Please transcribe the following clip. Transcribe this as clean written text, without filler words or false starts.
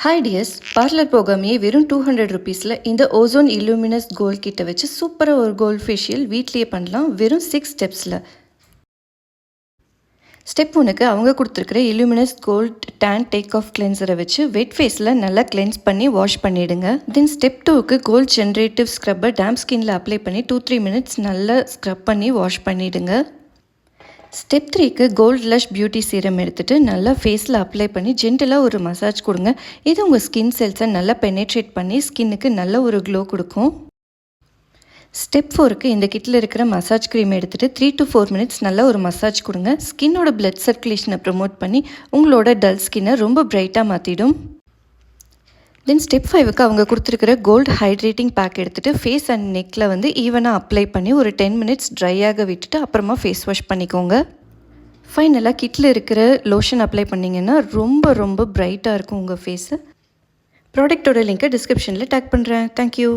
Hi tears, parlour போகாமையே வெறும் 200 ருபீஸில் இந்த ஓசோன் இல்லுமினஸ் கோல்ட் கிட்ட வச்சு சூப்பராக ஒரு கோல்ட் ஃபேஷியல் வீட்லேயே பண்ணலாம். வெறும் 6 ஸ்டெப்ஸில். ஸ்டெப் 1க்கு அவங்க கொடுத்துருக்கிற illuminous gold tan take off கிளென்சரை வச்சு வெட் ஃபேஸில் நல்லா கிளென்ஸ் பண்ணி வாஷ் பண்ணிவிடுங்க. தென் ஸ்டெப் 2க்கு கோல்ட் ஜென்ரேட்டிவ் ஸ்க்ரப்பை டேம் ஸ்கின்ல அப்ளை பண்ணி 2-3 மினிட்ஸ் நல்லா ஸ்க்ரப் பண்ணி வாஷ் பண்ணிவிடுங்க. ஸ்டெப் 3க்கு கோல்ட் லஷ் பியூட்டி சீரம் எடுத்துகிட்டு நல்லா ஃபேஸில் அப்ளை பண்ணி ஜென்டலாக ஒரு மசாஜ் கொடுங்க. இது உங்கள் ஸ்கின் செல்ஸை நல்லா பெனேட்ரேட் பண்ணி ஸ்கின்னுக்கு நல்ல ஒரு க்ளோ கொடுக்கும். ஸ்டெப் 4க்கு இந்த கிட்டில் இருக்கிற மசாஜ் க்ரீம் எடுத்துகிட்டு 3 to 4 மினிட்ஸ் நல்லா ஒரு மசாஜ் கொடுங்க. ஸ்கின்னோட பிளட் சர்க்குலேஷனை ப்ரொமோட் பண்ணி உங்களோட டல் ஸ்கின்னை ரொம்ப பிரைட்டாக மாற்றிடும். தென் ஸ்டெப் 5க்கு அவங்க கொடுத்துருக்கிற கோல்டு ஹைட்ரேட்டிங் பேக் எடுத்துகிட்டு ஃபேஸ் அண்ட் நெக்கில் ஈவனாக அப்ளை பண்ணி ஒரு 10 மினிட்ஸ் ட்ரையாக விட்டுட்டு அப்புறமா ஃபேஸ் வாஷ் பண்ணிக்கோங்க. ஃபைனலாக கிட்டில் இருக்கிற லோஷன் அப்ளை பண்ணிங்கன்னா ரொம்ப ரொம்ப பிரைட்டாக இருக்கும் உங்கள் ஃபேஸு. ப்ராடக்டோட லிங்க்கை டிஸ்கிரிப்ஷனில் டேக் பண்ணுறேன். தேங்க்யூ.